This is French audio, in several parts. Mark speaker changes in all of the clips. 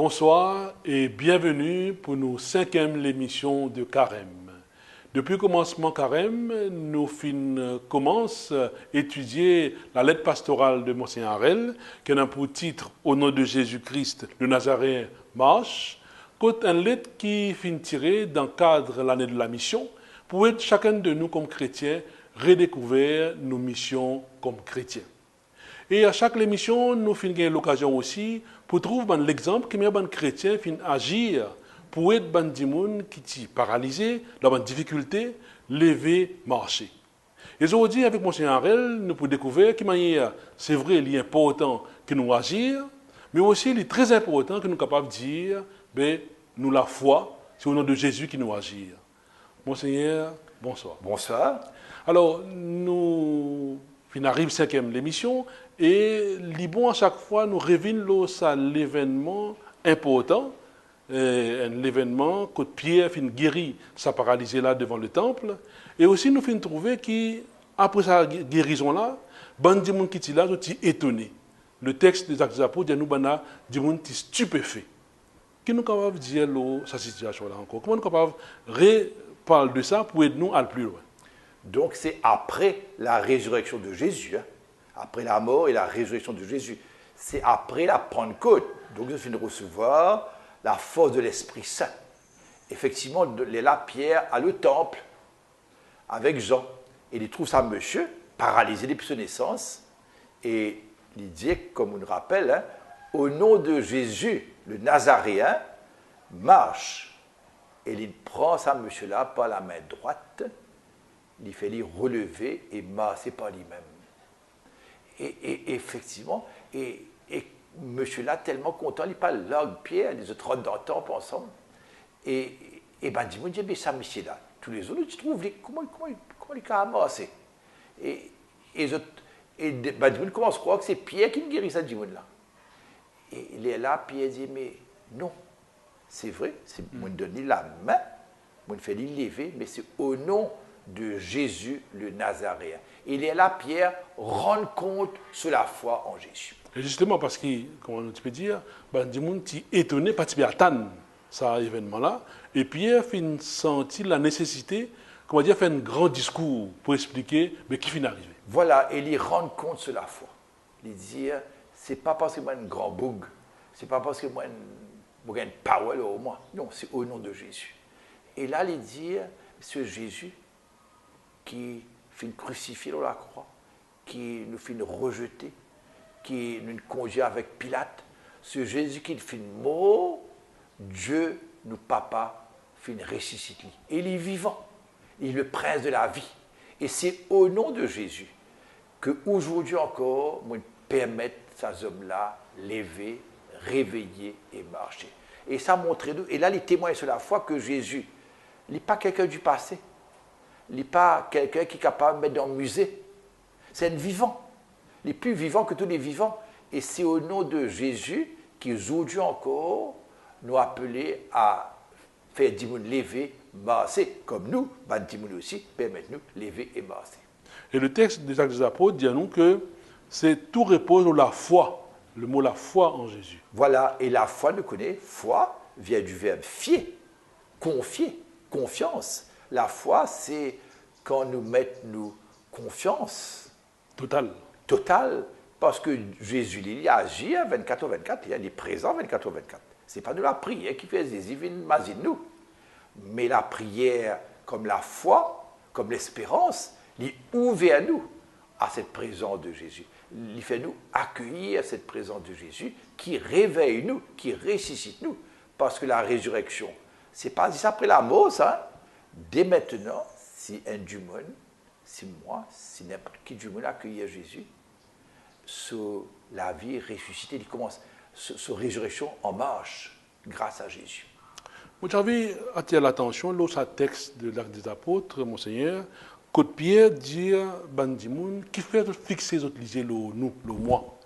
Speaker 1: Bonsoir et bienvenue pour nos 5e émission de Carême. Depuis le commencement Carême, nous commençons à étudier la lettre pastorale de Monseigneur Harel, qui a pour titre « Au nom de Jésus-Christ, le Nazaréen marche », côté une lettre qui finit tirée dans le cadre de l'année de la mission, pour être chacun de nous comme chrétiens redécouvrir nos missions comme chrétiens. Et à chaque émission, nous avons l'occasion aussi pour trouver l'exemple que les chrétiens agir pour être des gens qui sont paralysés, dans une difficulté, lever, marcher. Et aujourd'hui, avec Monseigneur Harel, nous pouvons découvrir que c'est vrai, il est important que nous agissions, mais aussi il est très important que nous soyons capables de dire, nous la foi, c'est au nom de Jésus qui nous agit. Monseigneur, bonsoir.
Speaker 2: Bonsoir.
Speaker 1: Alors, nous arrivons à la 5e émission et à chaque fois nous revenons à l'événement important, un événement que Pierre fin guéri, ça paralysé là devant le temple, et aussi nous fin trouver qu'après sa guérison là, bandi moun qui là, sont étonnés. Le texte des Actes des Apôtres dit nous bana di moun qui stupéfait. Qui nous capable dire sa situation là encore? Comment nous capable reparler de ça pour aider nous à aller plus loin?
Speaker 2: Donc c'est après la résurrection de Jésus, après la mort et la résurrection de Jésus. C'est après la Pentecôte. Donc nous venons de recevoir la force de l'Esprit Saint. Effectivement, là, Pierre à le temple avec Jean. Et il trouve ça monsieur, paralysé depuis sa naissance. Et il dit, comme on nous rappelle, au nom de Jésus, le Nazaréen, marche. Et il prend ça monsieur-là par la main droite. Il fait lui relever et masser par lui-même. Et effectivement, et monsieur-là, tellement content, il parle là, Pierre, les autres rentrent dans le temple ensemble. Et ben, dis-moi, mais ça, monsieur-là, tous les autres, tu trouves, comment il a amassé? Et ben, dis-moi, commence à croire que c'est Pierre qui me guérit ça, dis-moi-là. Et il est là, Pierre dit, mais non, c'est vrai, c'est moi donner la main, moi fait lui lever, mais c'est au nom de Jésus le Nazaréen. Il est là, Pierre, rendre compte sur la foi en Jésus.
Speaker 1: Et justement, parce que, comment tu peux dire, ben, des gens qui étonné, participer à attendre cet événement-là, et Pierre fin senti la nécessité, comment dire, faire un grand discours pour expliquer mais qui finit arrivé.
Speaker 2: Voilà, et il rend compte sur la foi. Il dit, c'est pas parce que moi un grand bug, c'est pas parce que moi j'ai une parole au moins, non, c'est au nom de Jésus. Et là, il dit, ce Jésus qui finit crucifié dans la croix, qui nous finit rejeté, qui nous conduit avec Pilate, ce Jésus qui finit mort, Dieu, nous papa, finit ressuscité. Il est vivant, il est le prince de la vie. Et c'est au nom de Jésus qu'aujourd'hui encore, nous permettons à ces hommes-là lever, réveiller et marcher. Et ça montre nous, et là, les témoins sur la foi que Jésus, il n'est pas quelqu'un du passé. Il n'est pas quelqu'un qui est capable de mettre dans le musée. C'est un vivant. Il est plus vivant que tous les vivants. Et c'est au nom de Jésus qu'aujourd'hui encore, nous appelons à faire des gens lever, marcher, comme nous, des gens aussi, permettent-nous lever et marcher.
Speaker 1: Et le texte des Actes des Apôtres dit à nous que c'est tout repose sur la foi, le mot la foi en Jésus.
Speaker 2: Voilà, et la foi, nous connaissons, foi vient du verbe fier, confier, confiance. La foi, c'est quand nous mettons confiance. Totale, parce que Jésus, il agit à 24/24, il est présent 24/24. Ce n'est pas de la prière qui fait des divines nous. Mais la prière, comme la foi, comme l'espérance, il ouvre à nous à cette présence de Jésus. Il fait nous accueillir cette présence de Jésus qui réveille nous, qui ressuscite nous. Parce que la résurrection, ce n'est pas dit après la mort, ça. Dès maintenant, si un du monde, si moi, si n'importe qui du monde accueille Jésus, sur la vie ressuscitée, il commence sur résurrection en marche grâce à Jésus.
Speaker 1: Moi, j'avais attiré l'attention l'autre texte de l'Acte des Apôtres, Monseigneur, que Pierre dit à Bandimoun qui fait fixer les autres lisez le moi.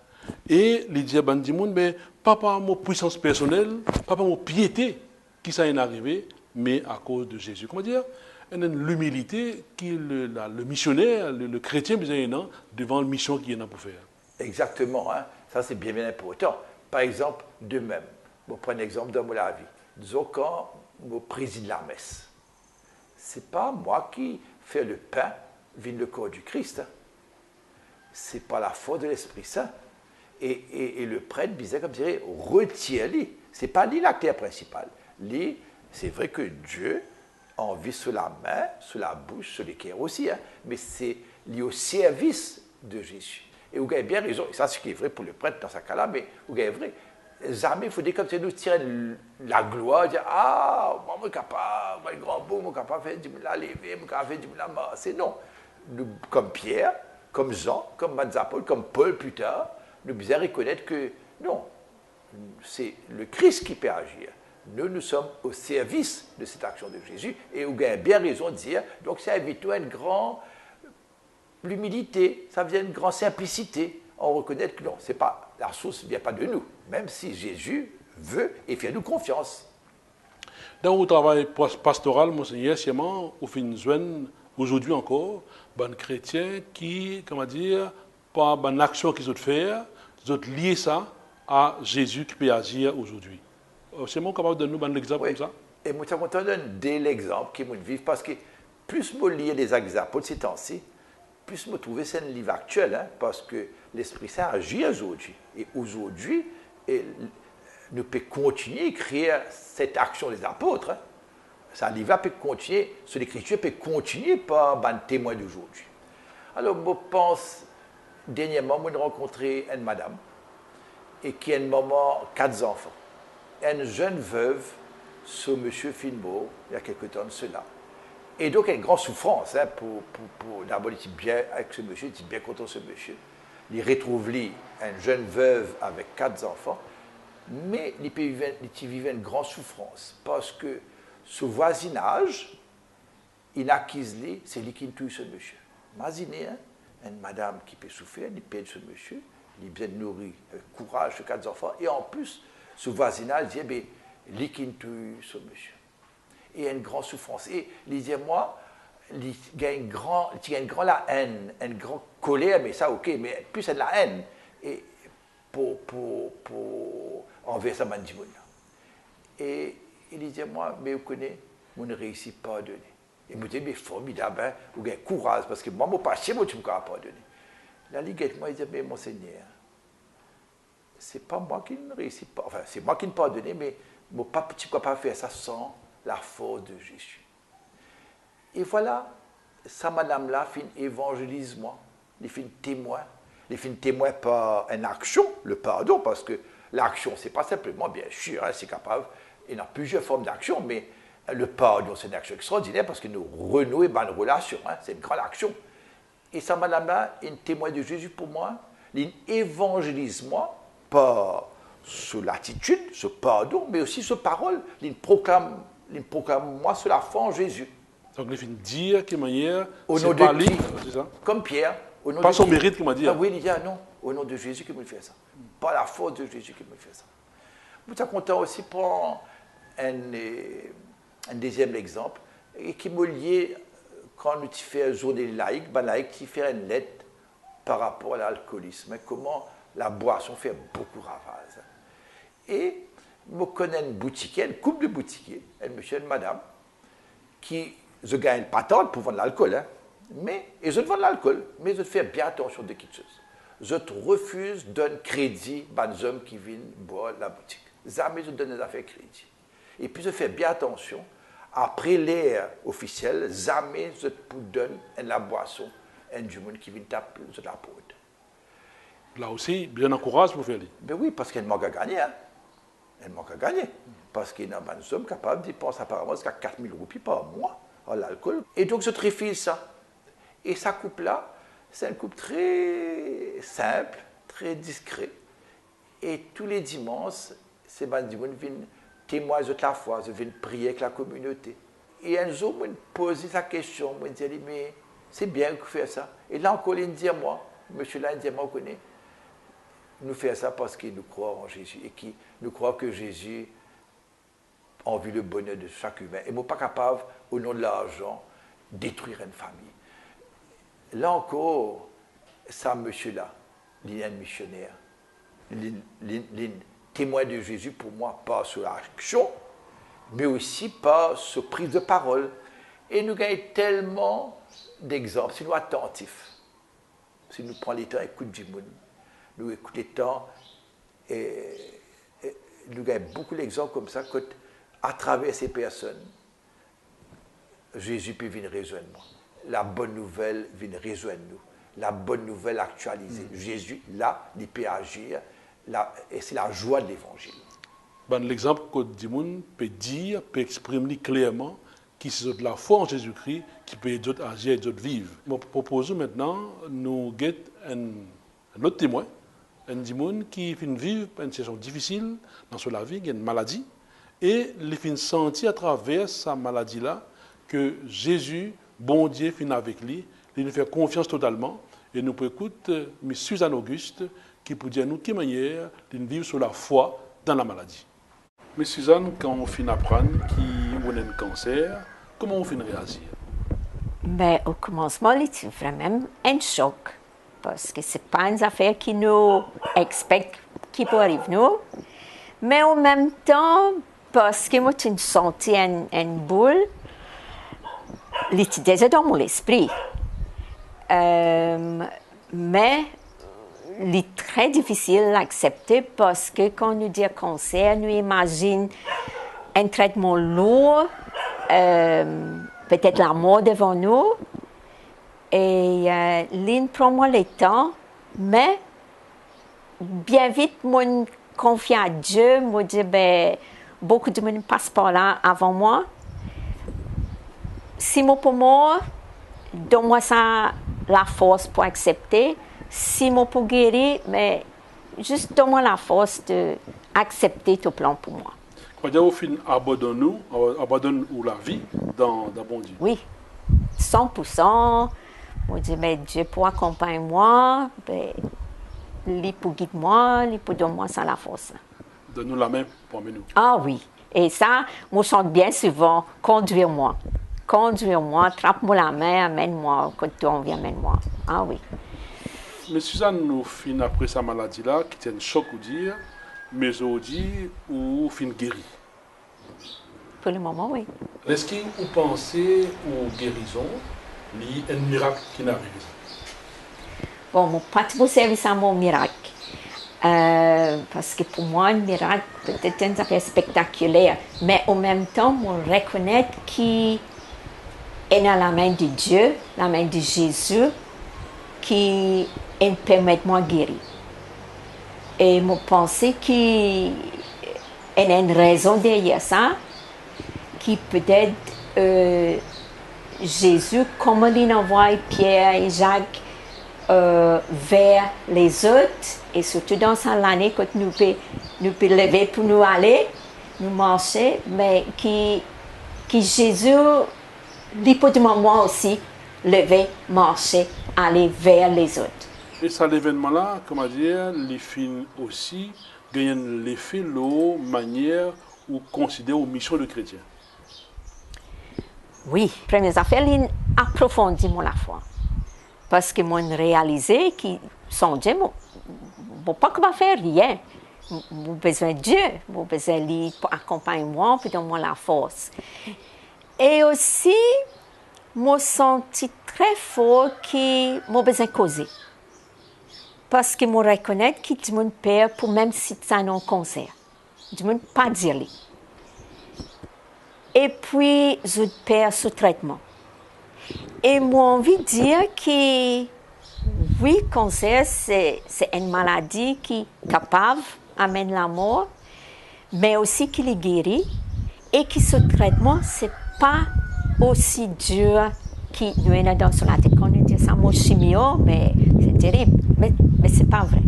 Speaker 1: Et il dit à Bandimoun, mais pas par mon puissance personnelle, pas par mon piété qui ça est arrivé, mais à cause de Jésus. Comment dire? L'humilité que le missionnaire, le chrétien, devant la mission qu'il y a pour faire.
Speaker 2: Exactement, hein? Ça c'est bien important. Par exemple, de même, Je prends un exemple dans la vie. Disons quand je préside la messe. Ce n'est pas moi qui fais le pain, vient le corps du Christ. Hein. C'est par la force de l'Esprit Saint. Et le prêtre disait comme dirait, retiens-les. Ce n'est pas lui l'acteur principal. Lui, c'est vrai que Dieu a envie sur la main, sur la bouche, sur les cœurs aussi, hein, mais c'est lié au service de Jésus. Et vous avez bien raison, et ça c'est ce qui est vrai pour le prêtre dans ce cas-là, mais vous avez vrai. Jamais il faut dire comme ça, nous tirer la gloire, dire ah, moi je suis capable, moi je suis grand beau, moi je suis capable de faire du la lever, moi je suis capable de faire du la masser. Non. Nous, comme Pierre, comme Jean, comme Manzapol, comme Paul plus tard, nous devons reconnaître que non, c'est le Christ qui peut agir. Nous sommes au service de cette action de Jésus et vous avez bien raison de dire, donc ça invite à une grande l'humilité, ça vient une grande simplicité. On reconnaît que non, c'est pas, la source ne vient pas de nous, même si Jésus veut et fait nous confiance.
Speaker 1: Dans le travail pastoral, Monseigneur, seulement, au fin aujourd'hui encore, ben chrétiens qui, comment dire, par une action qu'ils ont fait, ils ont lié ça à Jésus qui peut agir aujourd'hui. C'est mon capable de nous donner un exemple comme ça?
Speaker 2: Et moi, je suis content de donner l'exemple qui me vivent parce que plus je lis les exemples de ces temps-ci, plus je me trouve c'est un livre actuel, hein, parce que l'Esprit Saint agit aujourd'hui. Et aujourd'hui, nous pouvons continuer à écrire cette action des apôtres. Hein. Ça livre peut continuer, sur l'écriture peut continuer par un témoin d'aujourd'hui. Alors, je pense, dernièrement, j'ai rencontré une madame et qui a un moment 4 enfants. Une jeune veuve sur M. Finbo, il y a quelque temps de cela. Et donc, il y a une grande souffrance hein, d'abord, il était bien avec ce monsieur, il était bien content de ce monsieur. Il retrouve lui, une jeune veuve avec 4 enfants, mais il vivait une grande souffrance parce que ce voisinage, il acquise lui, c'est lui qui tue ce monsieur. Imaginez, hein, une madame qui peut souffrir, il paie ce monsieur, il bien nourri avec courage ses 4 enfants, et en plus, ce voisinage dit, bien, lui qui tue ce monsieur. Et il y a une grande souffrance. Et il dit, moi, il y a une grande la haine, une grande colère, mais ça, ok, mais plus c'est de la haine. Et envers sa mandimoune. Et il dit, moi, mais vous connaissez, je ne réussis pas à donner. Et il me dit, mais formidable, hein, vous avez courage, parce que moi, je ne pas chez moi, tu ne peux pas donner. La Ligue, moi, il dit, mais monseigneur, c'est pas moi qui ne réussis pas, enfin, c'est moi qui ne peux pas donner, mais tu ne peux pas faire ça sans la force de Jésus. Et voilà, ça, madame-là, fait un évangélisme, il fait un témoin. Il fait un témoin par une action, le pardon, parce que l'action, ce n'est pas simplement, bien sûr, hein, c'est capable, il y a plusieurs formes d'action, mais le pardon, c'est une action extraordinaire parce que nous renouons une relation, hein, c'est une grande action. Et ça, madame-là, est un témoin de Jésus pour moi, il évangélise moi par sur l'attitude, ce pardon, mais aussi ce parole, il proclame moi sur la foi en Jésus.
Speaker 1: Donc, il fait dire qu'il manière,
Speaker 2: au nom
Speaker 1: pas
Speaker 2: de
Speaker 1: lui,
Speaker 2: qui,
Speaker 1: c'est ça?
Speaker 2: comme Pierre, au nom
Speaker 1: Pas
Speaker 2: de
Speaker 1: son
Speaker 2: qui?
Speaker 1: mérite qu'il m'a dit.
Speaker 2: Ah oui, il dit, ah non, au nom de Jésus qu'il me fait ça. Pas la force de Jésus qu'il me fait ça. Je suis content aussi pour un deuxième exemple, et qui me lié quand nous faisons journée laïque, laïque qui fait une lettre par rapport à l'alcoolisme, comment la boisson fait beaucoup ravage. Et je connais une boutiquier, une couple de boutiquiers, un monsieur et une madame, qui je gagne pas tant pour vendre l'alcool, hein, mais et je vends l'alcool, mais je fais bien attention de quelque chose. Je refuse de donner crédit aux hommes qui viennent boire la boutique. Jamais je donne des affaires crédit. Et puis je fais bien attention, après l'ère officielle, jamais je donne la boisson à du monde qui vient taper de la porte.
Speaker 1: Là aussi, bien encourage pour faire.
Speaker 2: Ben oui, parce qu'elle manque à gagner. Hein. Elle manque à gagner. Parce qu'il y a des hommes capables de dépenser apparemment jusqu'à 4 000 roupies par mois à l'alcool. Et donc je refuse ça. Et sa couple-là, c'est un couple très simple, très discret. Et tous les dimanches, ces bandits viennent témoigner de la foi, ils viennent prier avec la communauté. Et un jour, je me pose la question, je me dis, mais c'est bien que vous faites ça. Et là encore, il me dit à moi, monsieur là, il me dit à moi, vous connaissez, nous faisons ça parce qu'il nous croit en Jésus et qu'il nous croit que Jésus a envie le bonheur de chaque humain. Et nous ne sommes pas capables, au nom de l'argent, détruire une famille. Là encore, ça, monsieur-là, il est un missionnaire. Il témoin de Jésus pour moi par son action, mais aussi par sa prise de parole. Et nous gagnons tellement d'exemples, si nous sommes attentifs, si nous prenons le temps d'écouter du monde, nous écoutons le temps, et nous gagnons beaucoup d'exemples comme ça, qu'à travers ces personnes, Jésus peut venir rejoindre moi. La bonne nouvelle vient rejoindre nous. La bonne nouvelle actualisée. Jésus, là, il peut agir, là, et c'est la joie de l'évangile.
Speaker 1: Ben, l'exemple que Dimoun peut dire, peut exprimer clairement qui c'est la foi en Jésus-Christ qui peut aider d'autres à agir et d'autres vivre. Je propose maintenant, nous guetter un autre témoin, un Dimoun qui vient vivre une situation difficile dans sa vie, il a une maladie, et il vient sentir à travers sa maladie-là que Jésus, bon Dieu, finit avec lui, il nous fait confiance totalement, et nous pouvons écouter M. Suzanne Auguste qui peut dire nous de quelle manière de vivre sur la foi dans la maladie. Mais Suzanne, quand on finit d'apprendre qu'on a un cancer, comment on finit de réagir?
Speaker 3: Mais au commencement, c'était vraiment un choc. Parce que ce n'est pas une affaire qui nous expecte qui peut arriver nous. Mais en même temps, parce que moi, j'ai senti une boule, c'était déjà dans mon esprit. Mais c'est très difficile d'accepter parce que quand nous disons cancer, nous imaginons un traitement lourd, peut-être la mort devant nous. Et l'une prend moi le temps, mais bien vite, moi, confie à Dieu, moi, dis, ben, beaucoup de monde passe par là avant moi. Si moi pour moi, donne-moi ça la force pour accepter. Si moi pour guérir, mais juste donne-moi la force d'accepter ton plan pour moi.
Speaker 1: C'est-à-dire au fin abandonne la vie dans bon Dieu.
Speaker 3: Oui, 100%. Moi dis mais Dieu pour accompagner moi, ben, lui pour guider moi, lui pour donner moi ça la force.
Speaker 1: Donne-nous la main pour amener nous.
Speaker 3: Ah oui, et ça, moi chante bien souvent, conduire-moi, trappe-moi la main, amène-moi, quand tu en viens, amène-moi. Ah oui.
Speaker 1: Mais Suzanne, nous fin après sa maladie-là, qui était un choc ou dire, mais aujourd'hui, ou fin guéri.
Speaker 3: Pour le moment, oui.
Speaker 1: Est-ce que vous pensez aux guérisons, il y a un miracle qui n'arrive pas?
Speaker 3: Bon, mon pas de service à mon miracle. Parce que pour moi, un miracle, peut-être une affaire spectaculaire, mais en même temps, je reconnais qu'il est dans la main de Dieu, la main de Jésus, qui permet de moi guérir. Et je pense qu'il y a une raison derrière ça, qui peut-être Jésus, comme il envoie Pierre et Jacques vers les autres, et surtout dans l'année quand nous pouvons lever pour nous aller, nous marcher, mais qui Jésus, il peut demander moi aussi, lever, marcher, aller vers les autres.
Speaker 1: Et ça, l'événement-là, comment dire, les films aussi gagnent l'effet, la manière ou considérer aux missions de chrétiens.
Speaker 3: Oui, première affaire, il approfondit la foi. Parce que moi, réalisé que sans Dieu, je ne peux pas faire rien. J'ai besoin de Dieu, j'ai besoin de lui pour accompagner moi, pour donner moi la force. Et aussi, je senti très fort que j'ai besoin de causer. Parce que je reconnais que je mon père, pour même si c'est un cancer, je ne peux pas dire lui. Et puis, je perds ce traitement. Et moi, j'ai envie de dire que, oui, le cancer, c'est une maladie qui est capable d'amener la mort, mais aussi qui est guérie, et que ce traitement, ce n'est pas aussi dur que nous avons dans la tête. Quand on dit ça, mon chimio, mais c'est terrible, mais ce n'est pas vrai.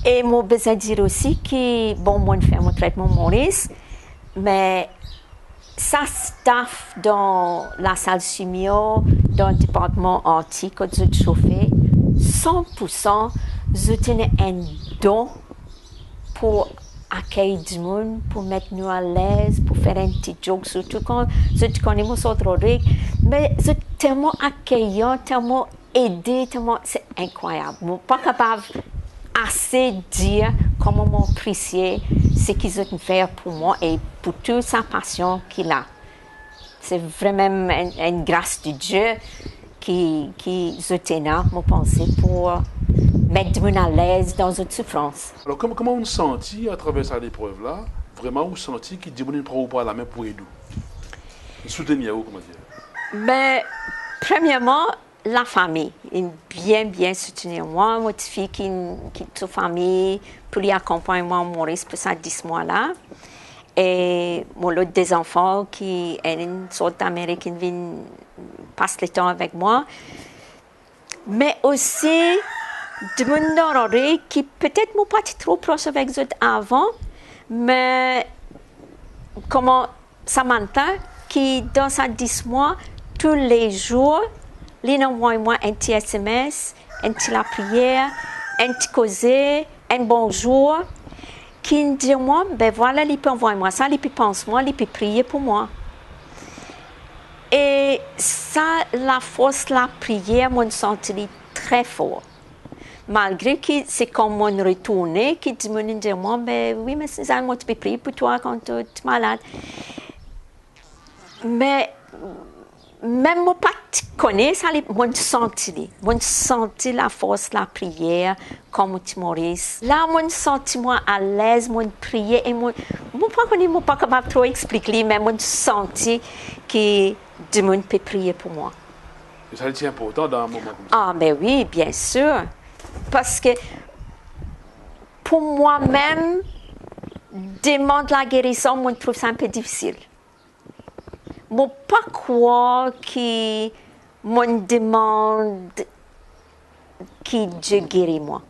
Speaker 3: Et moi, je besoin dire aussi que, bon, moi, je fais mon traitement Maurice, mais ça staff dans la salle chimio, dans le département anti, quand je chauffais, 100%, je tenais un don pour accueillir du monde, pour mettre nous à l'aise, pour faire un petit joke, surtout quand je connais mon autre règle. Mais je suis tellement accueillant, tellement aidé, tellement, c'est incroyable. Je ne suis pas capable assez de dire comment m'apprécier ce qu'ils ont fait pour moi et pour toute sa passion qu'il a. C'est vraiment une grâce de Dieu qui est là, je pense, pour mettre les gens à l'aise dans une souffrance.
Speaker 1: Alors, comment on sentit à travers cette épreuve-là, vraiment, on sentit qu'il dit qu'on ne prend pas la main pour aider? Soutenir, comment dire?
Speaker 3: Ben, premièrement, la famille. Ils bien soutenir moi. Mon petit fille qui est toute famille pour lui accompagner moi Maurice pour ça 10 mois-là. Et mon autre des enfants qui est une sorte d'Américaine vient passe le temps avec moi. Mais aussi de mon oreille qui peut-être m'ont pas été trop proche avec eux avant, mais comment Samantha qui dans sa 10 mois tous les jours, il envoie moi un petit SMS, un petit la prière, un petit causé, un bonjour, qui me dit moi, ben voilà, il peut envoyer moi ça, il peut penser moi, il peut prier pour moi. Et ça, la force, la prière, moi, je sentais très fort. Malgré que c'est comme mon retourné, qui me dit moi, ben oui, mais c'est ça, moi, tu peux prier pour toi quand tu es malade. Mais même moi pas connais ça, moi senti la force la prière comme Maurice. Là moi senti moi à l'aise, moi prier et moi pas capable trop expliquer, mais moi senti que Dieu peut prier pour moi.
Speaker 1: Et ça c'est important dans un moment comme ça.
Speaker 3: Ah ben oui, bien sûr, parce que pour moi-même demander la guérison, moi je trouve ça un peu difficile. Je ne pas croire que me demande que Dieu guérit moi.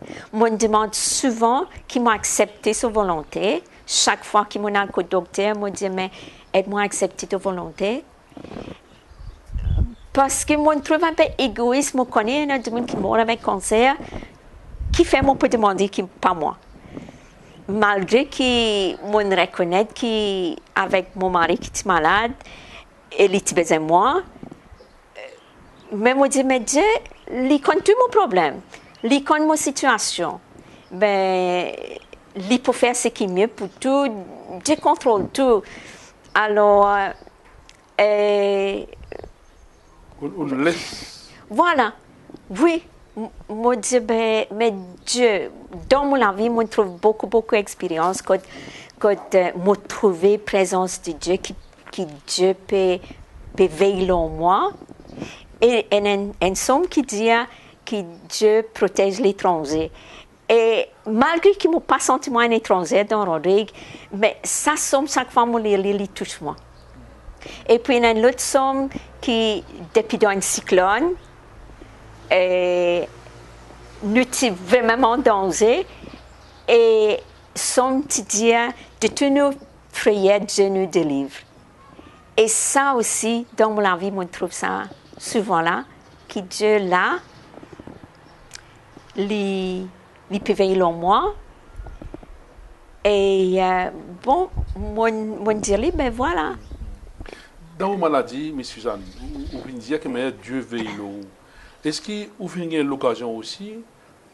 Speaker 3: Je demande souvent qu'il m'accepte sa volonté. Chaque fois qu'il m'a dit au docteur, je dis mais aide-moi à accepter ta volonté. Parce que je trouve un peu égoïste. Je connais un homme qui meurt avec cancer, qui fait moi pour demander qui pas moi. Malgré que je reconnais qu'avec mon mari qui est malade, il a besoin de moi, mais je dis, mais Dieu, il connaît tout mon problème, il connaît ma situation. Ben, il peut faire ce qui est mieux pour tout, Dieu contrôle tout. Alors,
Speaker 1: On laisse.
Speaker 3: Voilà, oui. Moi, je dis, mais Dieu, dans mon vie, je trouve beaucoup d'expérience quand je trouve la présence de Dieu, que Dieu peut veiller en moi. Et un somme qui dit que Dieu protège l'étranger. Et malgré qu'il ne m'a pas senti moi un étranger dans l'oreille, mais ça somme chaque fois que je touche moi. Et puis il y a une autre somme qui, depuis dans un cyclone, nous sommes vraiment en danger et sommes dire de tous nos prières, Dieu nous délivre. Et ça aussi, dans la vie, on trouve ça souvent là, que Dieu là, il peut veiller en moi. Et bon, moi dire, ben voilà.
Speaker 1: Dans vos maladies, M. Suzanne, vous venez dire que Dieu veille l'eau. Est-ce que vous avez l'occasion aussi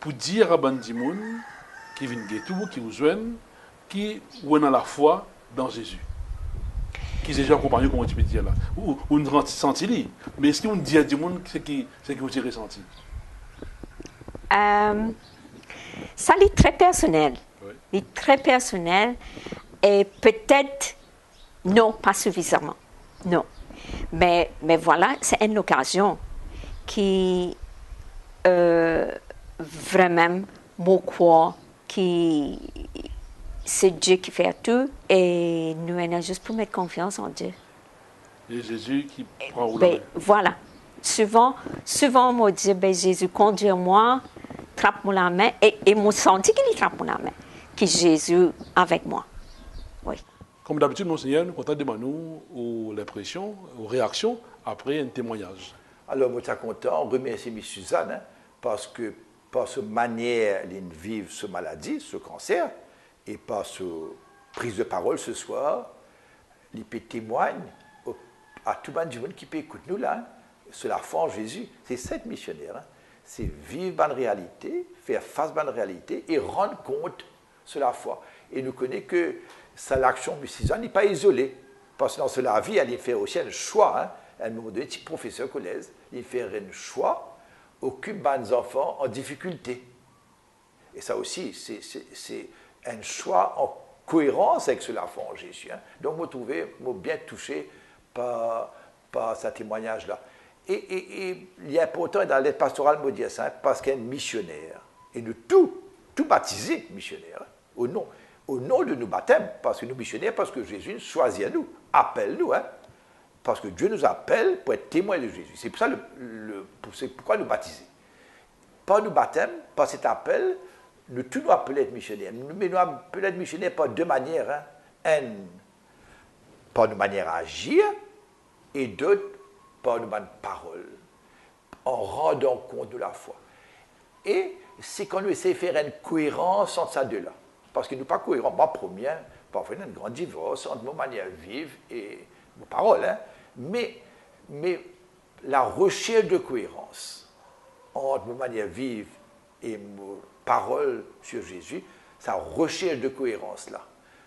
Speaker 1: pour dire à Bandimoun qui vient de tout, qui vous joignent, qui ont la foi dans Jésus? Qui est déjà accompagné, comment tu peux dire là? Ou ne ressenti, mais est-ce que vous dites à Bandimoun ce que vous avez ressenti?
Speaker 3: Ça est très personnel.
Speaker 1: Oui.
Speaker 3: Il est très personnel et peut-être non, pas suffisamment. Non. Mais voilà, c'est une occasion qui vraiment me croit que c'est Dieu qui fait tout et nous avons juste pour mettre confiance en Dieu.
Speaker 1: Et Jésus qui prend la main.
Speaker 3: Voilà. Souvent on me dit, Jésus, conduis-moi, trappe-moi la main et me senti qu'il trappe la main, que Jésus avec moi. Oui.
Speaker 1: Comme d'habitude, Monseigneur, nous comptons demander l'impression, aux réactions après un témoignage.
Speaker 2: Alors, moi, je suis content, on remercie Mme Suzanne, parce que par sa manière de vivre cette maladie, ce cancer, et par sa prise de parole ce soir, il peut témoigner à tout le monde qui peut écouter nous là, sur la foi en Jésus. C'est cette missionnaire, c'est vivre dans la réalité, faire face à la réalité et rendre compte sur la foi. Et nous connaissons que l'action de Suzanne n'est pas isolée. Parce que dans la vie, elle fait aussi un choix. Hein. À un moment donné, petit professeur collège, il fait un choix, occupe des enfants en difficulté. Et ça aussi, c'est un choix en cohérence avec cela foi en Jésus. Hein. Donc, je trouvais bien touché par ce témoignage-là. Et il est important dans l'aide pastorale, me dire ça, parce qu'il y a un missionnaire. Et nous tout baptisés missionnaires, hein, au nom de nos baptêmes, parce que nous missionnaires, parce que Jésus choisit à nous, appelle nous, hein, parce que Dieu nous appelle pour être témoins de Jésus. C'est pour ça c'est pourquoi nous baptiser. Par nos baptêmes, par cet appel, nous tous nous appelons à être missionnaires. Mais nous appelons à être missionnaires par deux manières. Hein. Par une manière à agir, et d'autres par une parole, en rendant compte de la foi. Et c'est quand nous essayons de faire une cohérence entre ces deux-là. Parce que nous ne sommes pas cohérents. Moi, premier, parfois, il y a une grande divorce entre nos manières de vivre et nos paroles. Hein. Mais la recherche de cohérence entre nos manières de vivre et nos paroles sur Jésus, sa recherche de cohérence-là,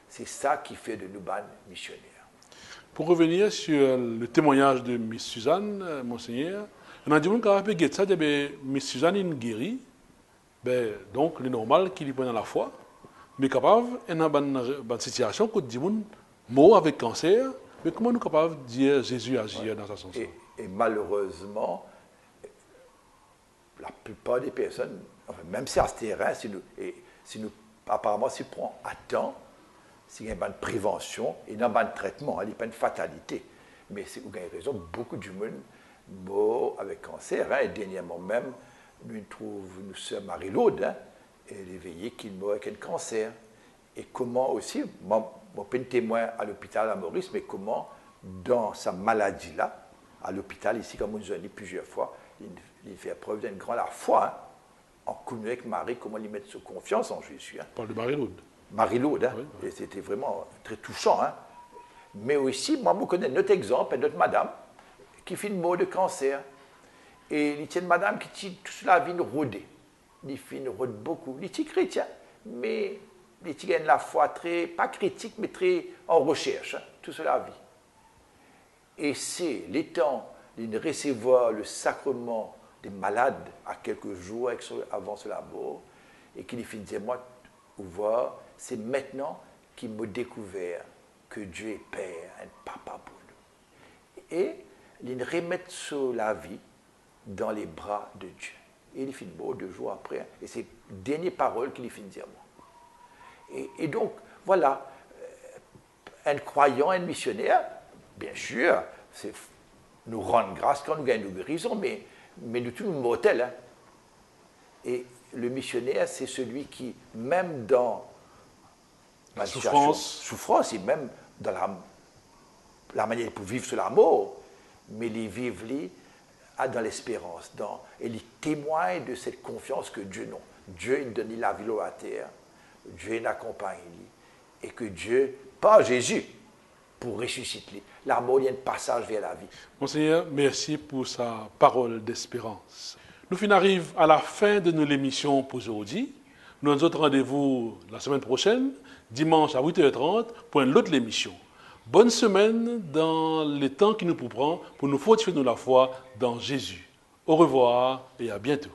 Speaker 2: c'est ça qui fait de nous missionnaires.
Speaker 1: Pour revenir sur le témoignage de Miss Suzanne, Monseigneur, on a dit que Miss Suzanne est guérie, donc c'est normal qu'il y ait dans la foi, mais capable, dans une situation où il mort avec cancer, mais comment nous sommes capables de dire Jésus agir dans sa sens?
Speaker 2: Et malheureusement, la plupart des personnes, enfin, même si à ce terrain, si nous apparemment s'y prend à temps, s'il y a une prévention et non un traitement, il n'y a pas une fatalité. Mais vous avez raison, beaucoup de monde mort avec cancer. Hein, et dernièrement même, nous trouvons une sœur Marie-Laude, hein, elle est veillée qu'il meurt avec un cancer. Et comment aussi, moi, je suis témoin à l'hôpital à Maurice, mais comment, dans sa maladie-là, à l'hôpital, ici, comme on nous a dit plusieurs fois, il fait preuve d'une grande foi, hein, en communion avec Marie, comment il met sa confiance en Jésus. Hein.
Speaker 1: On parle de Marie-Laude.
Speaker 2: Marie-Laude, hein,
Speaker 1: oui.
Speaker 2: Et c'était vraiment très touchant. Hein. Mais aussi, moi, je connais notre exemple, notre madame, qui fait une mort de cancer. Et il y a une madame qui tient toute la vie rodée. Il fait une rôde beaucoup. Il est chrétien, mais il a la foi très, pas critique, mais très en recherche, hein, toute la vie. Et c'est les temps de recevoir le sacrement des malades à quelques jours avant cela mort, et qu'il fait dire, moi, voir, c'est maintenant qu'il m'a découvert que Dieu est Père, un papa pour nous. Et il remet sur la vie dans les bras de Dieu. Et il finit mort 2 jours après. Et c'est les dernières paroles qu'il finit dire moi. Et donc, voilà, un croyant, un missionnaire, bien sûr, c'est nous rendre grâce quand nous gagnons nos guérisons, mais nous tous nous mortels. Hein. Et le missionnaire, c'est celui qui, même dans
Speaker 1: la souffrance,
Speaker 2: et même dans la manière de vivre sur la mort, mais il vivent dans l'espérance, et il témoigne de cette confiance que Dieu n'a. Dieu il donne la vie à la terre, Dieu il accompagne, et que Dieu, par Jésus, pour ressusciter. La mort, il y a un passage vers la vie.
Speaker 1: Monseigneur, merci pour sa parole d'espérance. Nous arrivons à la fin de notre émission pour aujourd'hui. Nous avons autre rendez-vous la semaine prochaine, dimanche à 8h30, pour une autre émission. Bonne semaine dans les temps qui nous prend pour nous fortifier de la foi dans Jésus. Au revoir et à bientôt.